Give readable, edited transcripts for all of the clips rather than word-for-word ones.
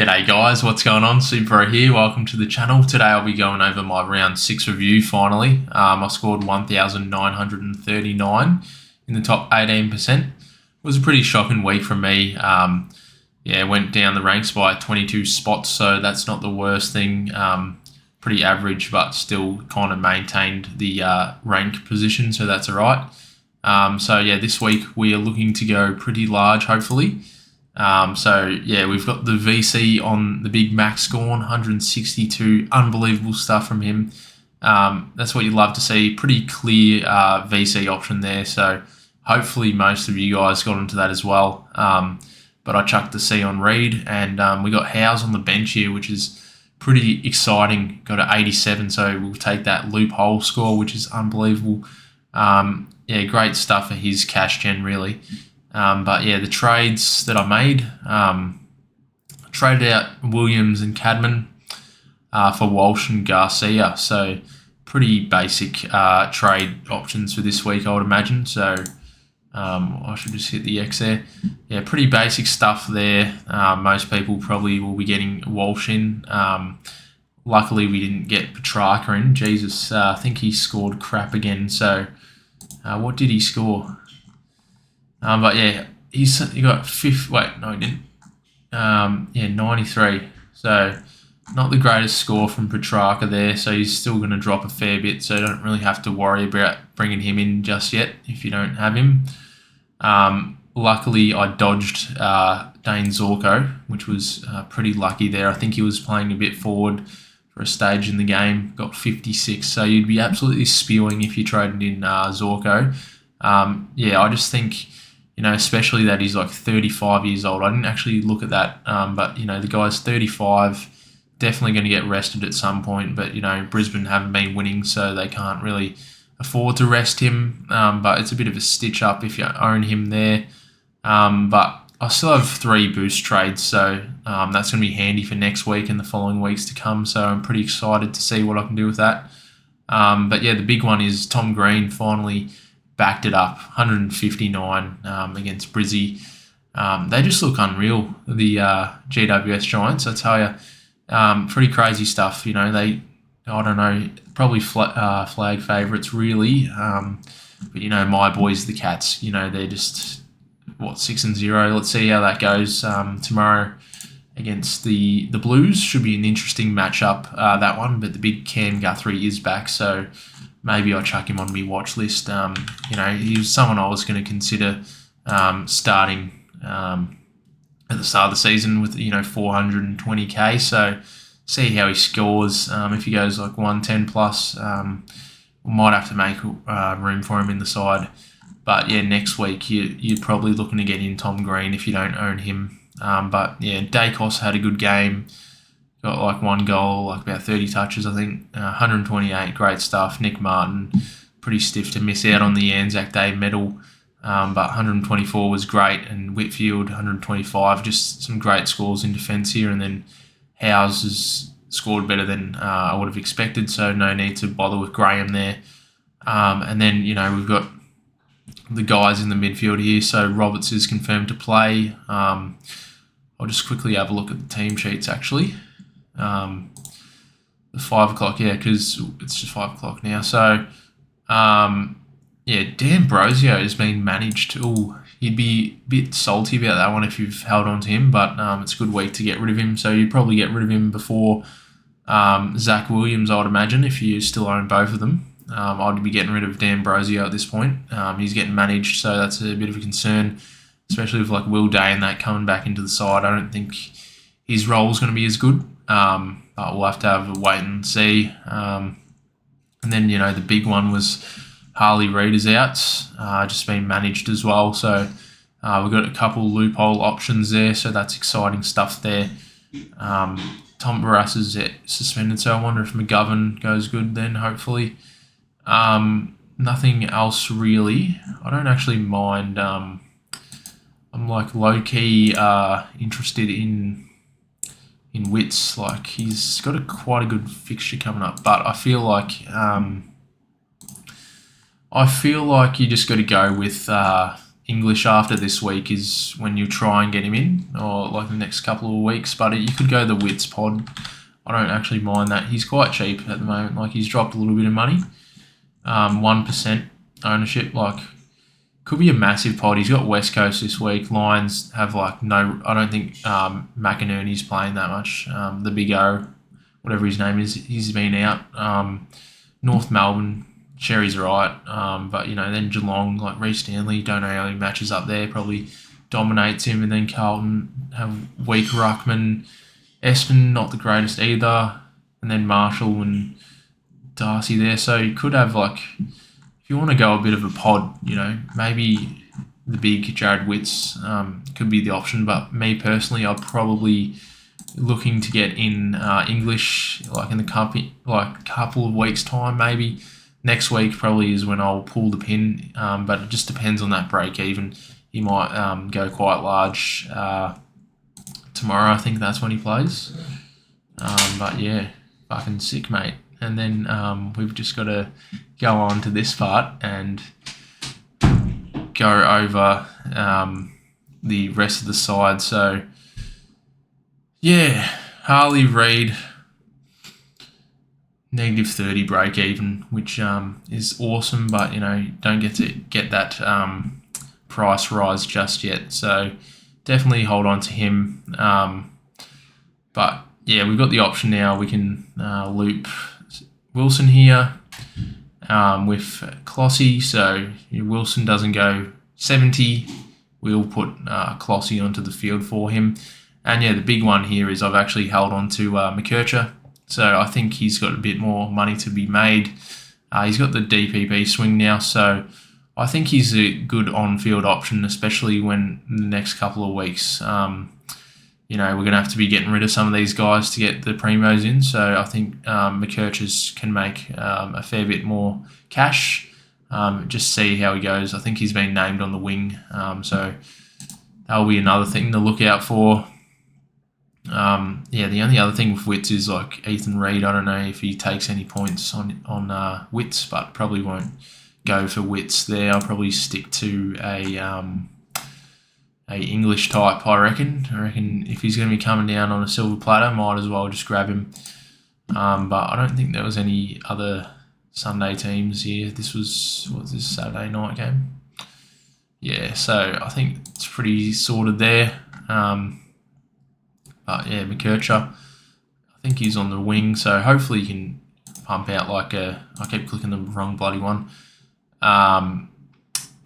G'day guys, what's going on? Super here, welcome to the channel. Today I'll be going over my round 6 review finally. I scored 1,939 in the top 18%. It was a pretty shocking week for me. Went down the ranks by 22 spots, so that's not the worst thing. Pretty average, but still kind of maintained the rank position, so that's alright. This week we are looking to go pretty large, hopefully. We've got the VC on the big max score, 162. Unbelievable stuff from him. That's what you love to see. Pretty clear VC option there. So hopefully most of you guys got into that as well. But I chucked the C on Reed, and we got Howes on the bench here, which is pretty exciting. Got an 87, so we'll take that loophole score, which is unbelievable. Great stuff for his cash gen, really. The trades that I made, traded out Williams and Cadman for Walsh and Garcia. So pretty basic trade options for this week, I would imagine. So I should just hit the X there. Yeah, pretty basic stuff there. Most people probably will be getting Walsh in. Luckily, we didn't get Petrarca in. Jesus, I think he scored crap again. So what did he score? He got fifth. Wait, no, he didn't. 93. So not the greatest score from Petrarca there. So he's still going to drop a fair bit. So you don't really have to worry about bringing him in just yet if you don't have him. Luckily, I dodged Dane Zorko, which was pretty lucky there. I think he was playing a bit forward for a stage in the game. Got 56. So you'd be absolutely spewing if you traded in Zorko. I just think, especially that he's like 35 years old. I didn't actually look at that, but the guy's 35, definitely going to get rested at some point. But, Brisbane haven't been winning, so they can't really afford to rest him. But it's a bit of a stitch up if you own him there. But I still have 3 boost trades, so that's going to be handy for next week and the following weeks to come. So I'm pretty excited to see what I can do with that. The big one is Tom Green finally backed it up, 159 against Brizzy. They just look unreal, the GWS Giants, I tell you. Pretty crazy stuff, I don't know, probably flag favourites really. But my boys, the Cats, they're just, 6-0. Let's see how that goes tomorrow against the Blues. Should be an interesting matchup, that one, but the big Cam Guthrie is back, so maybe I'll chuck him on my watch list. He was someone I was going to consider starting at the start of the season with, 420k. So see how he scores. If he goes like 110 plus, we might have to make room for him in the side. But next week you're probably looking to get in Tom Green if you don't own him. Dacos had a good game. Got like 1 goal, like about 30 touches, I think. 128, great stuff. Nick Martin, pretty stiff to miss out on the Anzac Day medal. But 124 was great. And Whitfield, 125, just some great scores in defence here. And then Howes has scored better than I would have expected, so no need to bother with Graham there. We've got the guys in the midfield here. So Roberts is confirmed to play. I'll just quickly have a look at the team sheets, actually. The 5 o'clock, because it's just 5 o'clock now. So, D'Ambrosio has been managed. You'd be a bit salty about that one if you've held on to him, but it's a good week to get rid of him. So you'd probably get rid of him before Zach Williams, I would imagine, if you still own both of them. I'd be getting rid of D'Ambrosio at this point. He's getting managed, so that's a bit of a concern, especially with like Will Day and that coming back into the side. I don't think his role is going to be as good. But we'll have to have a wait and see. The big one was Harley Reid is out, just been managed as well. So we've got a couple loophole options there, so that's exciting stuff there. Tom Barras is suspended, so I wonder if McGovern goes good then, hopefully. Nothing else really. I don't actually mind. I'm like low-key interested in Wits. Like, he's got quite a good fixture coming up, but I feel like you just got to go with English after this week is when you try and get him in, or like the next couple of weeks. But you could go the Wits pod. I don't actually mind that. He's quite cheap at the moment. Like, he's dropped a little bit of money. 1% ownership. Like, could be a massive pod. He's got West Coast this week. Lions have like no. I don't think McInerney's playing that much. The Big O, whatever his name is, he's been out. North Melbourne, Sherry's right. But then Geelong, like Reece Stanley, don't know how he matches up there. Probably dominates him, and then Carlton have weak ruckman. Essendon, not the greatest either, and then Marshall and Darcy there. So you could have, like, if you want to go a bit of a pod, maybe the big Jared Witts could be the option. But me personally, I'm probably looking to get in English, like in the couple of weeks' time, maybe. Next week probably is when I'll pull the pin, but it just depends on that break even. He might go quite large tomorrow. I think that's when he plays. But yeah, fucking sick, mate. And then we've just got to go on to this part and go over the rest of the side. So yeah, Harley Reid, -30 break even, which is awesome, but don't get to get that price rise just yet. So definitely hold on to him. But yeah, we've got the option now. We can loop Wilson here with Clossy. So if Wilson doesn't go 70, we'll put Clossy onto the field for him. And yeah, the big one here is I've actually held on to McKercher. So I think he's got a bit more money to be made. He's got the DPP swing now, so I think he's a good on-field option, especially when in the next couple of weeks, we're going to have to be getting rid of some of these guys to get the primos in. So I think McKercher can make a fair bit more cash. Just see how he goes. I think he's been named on the wing, so that'll be another thing to look out for. The only other thing with Wits is like Ethan Reid. I don't know if he takes any points on Wits, but probably won't go for Wits there. I'll probably stick to a English type, I reckon. I reckon if he's going to be coming down on a silver platter, might as well just grab him. But I don't think there was any other Sunday teams here. This was this Saturday night game? Yeah, so I think it's pretty sorted there. But yeah, McKercher, I think he's on the wing, so hopefully he can pump out I keep clicking the wrong bloody one.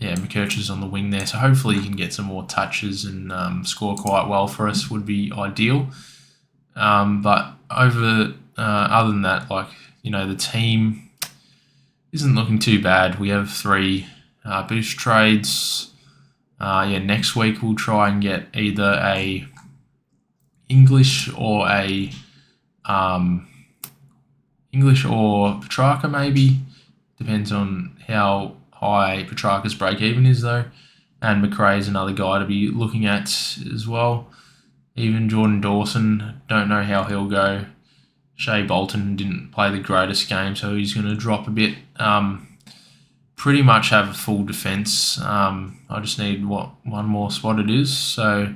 McKercher's on the wing there, so hopefully he can get some more touches and score quite well for us, would be ideal. But other than that, the team isn't looking too bad. We have 3 boost trades. Next week we'll try and get either a English or Petrarca, maybe. Depends on how high Petrarca's break even is though. And McRae's another guy to be looking at as well. Even Jordan Dawson, don't know how he'll go. Shea Bolton didn't play the greatest game, so he's going to drop a bit. Pretty much have a full defence. I just need one more spot it is. So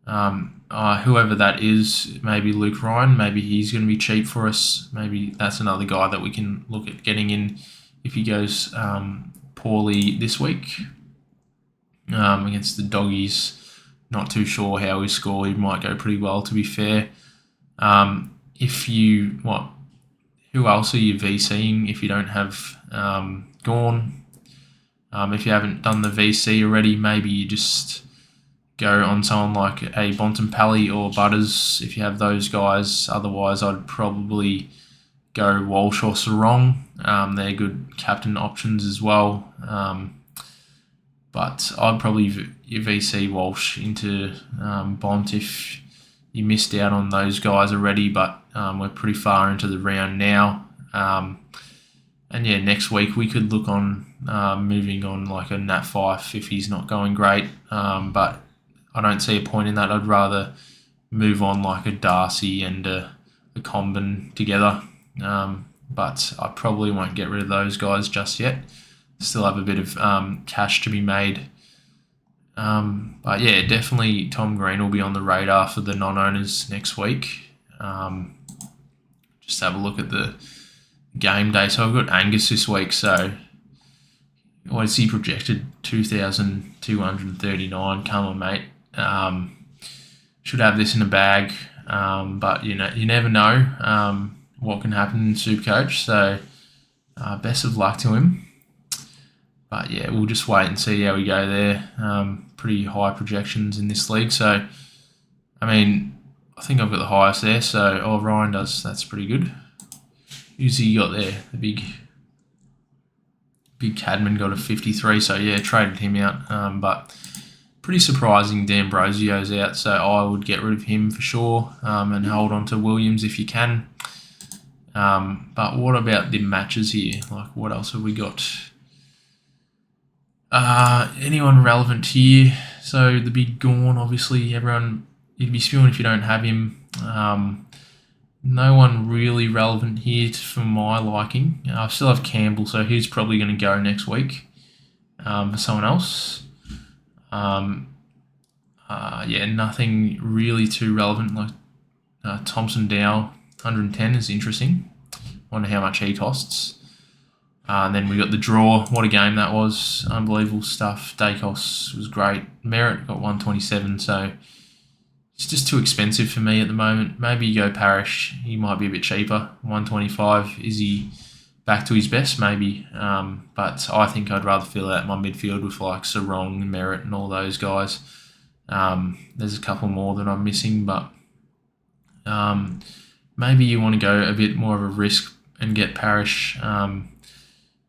whoever that is, maybe Luke Ryan, maybe he's going to be cheap for us. Maybe that's another guy that we can look at getting in if he goes poorly this week against the Doggies. Not too sure how he scored. He might go pretty well, to be fair. Who else are you VCing if you don't have Gorn? If you haven't done the VC already, maybe you just go on someone like a Bontempelli or Butters if you have those guys. Otherwise, I'd probably go Walsh or Sarong. They're good captain options as well. But I'd probably VC Walsh into Bont if you missed out on those guys already, but we're pretty far into the round now. Next week we could look on moving on like a Nat Fyfe if he's not going great. But I don't see a point in that. I'd rather move on like a Darcy and a Combin together. But I probably won't get rid of those guys just yet. Still have a bit of cash to be made But yeah, definitely Tom Green will be on the radar for the non-owners next week. Just have a look at the game day. So I've got Angus this week. So what is he projected? 2,239. Come on, mate. Should have this in a bag. But you never know what can happen in SuperCoach. So best of luck to him. But yeah, we'll just wait and see how we go there. Pretty high projections in this league. So, I mean, I think I've got the highest there. So, Ryan does. That's pretty good. Who's he got there? The big Cadman got a 53. So, yeah, traded him out. But pretty surprising D'Ambrosio's out. So, I would get rid of him for sure and hold on to Williams if you can. But what about the matches here? Like, what else have we got? Anyone relevant here? So the big Gorn, obviously, everyone, you'd be spewing if you don't have him. No one really relevant here for my liking. I still have Campbell, so he's probably going to go next week for someone else. Yeah, nothing really too relevant. Like Thompson Dow, 110 is interesting. Wonder how much he costs. And then we got the draw. What a game that was. Unbelievable stuff. Dacos was great. Merritt got 127, so it's just too expensive for me at the moment. Maybe you go Parrish. He might be a bit cheaper. 125. Is he back to his best? Maybe. But I think I'd rather fill out my midfield with like Sarong, Merritt and all those guys. There's a couple more that I'm missing, but maybe you want to go a bit more of a risk and get Parrish.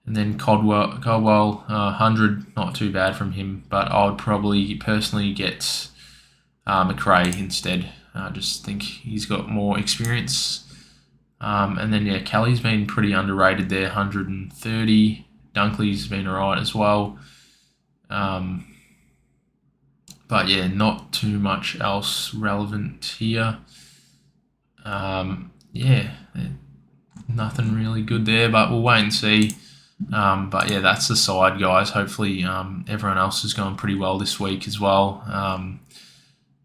And then Caldwell, 100, not too bad from him, but I would probably personally get McRae instead. I just think he's got more experience. And then, yeah, Kelly's been pretty underrated there, 130. Dunkley's been alright as well. But, yeah, not too much else relevant here. Yeah, nothing really good there, but we'll wait and see. But yeah, that's the side, guys. Hopefully everyone else is going pretty well this week as well.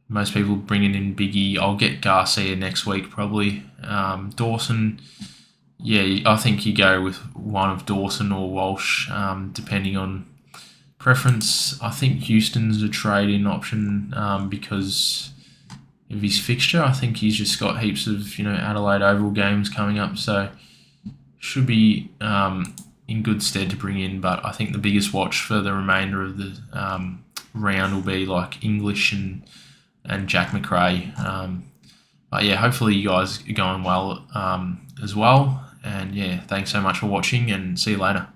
Most people bringing in Biggie. I'll get Garcia next week probably. Dawson, yeah, I think you go with one of Dawson or Walsh, depending on preference. I think Houston's a trade-in option because of his fixture. I think he's just got heaps of Adelaide Oval games coming up, so should be in good stead to bring in. But I think the biggest watch for the remainder of the round will be like English and Jack McRae. But yeah, hopefully you guys are going well as well. And yeah, thanks so much for watching and see you later.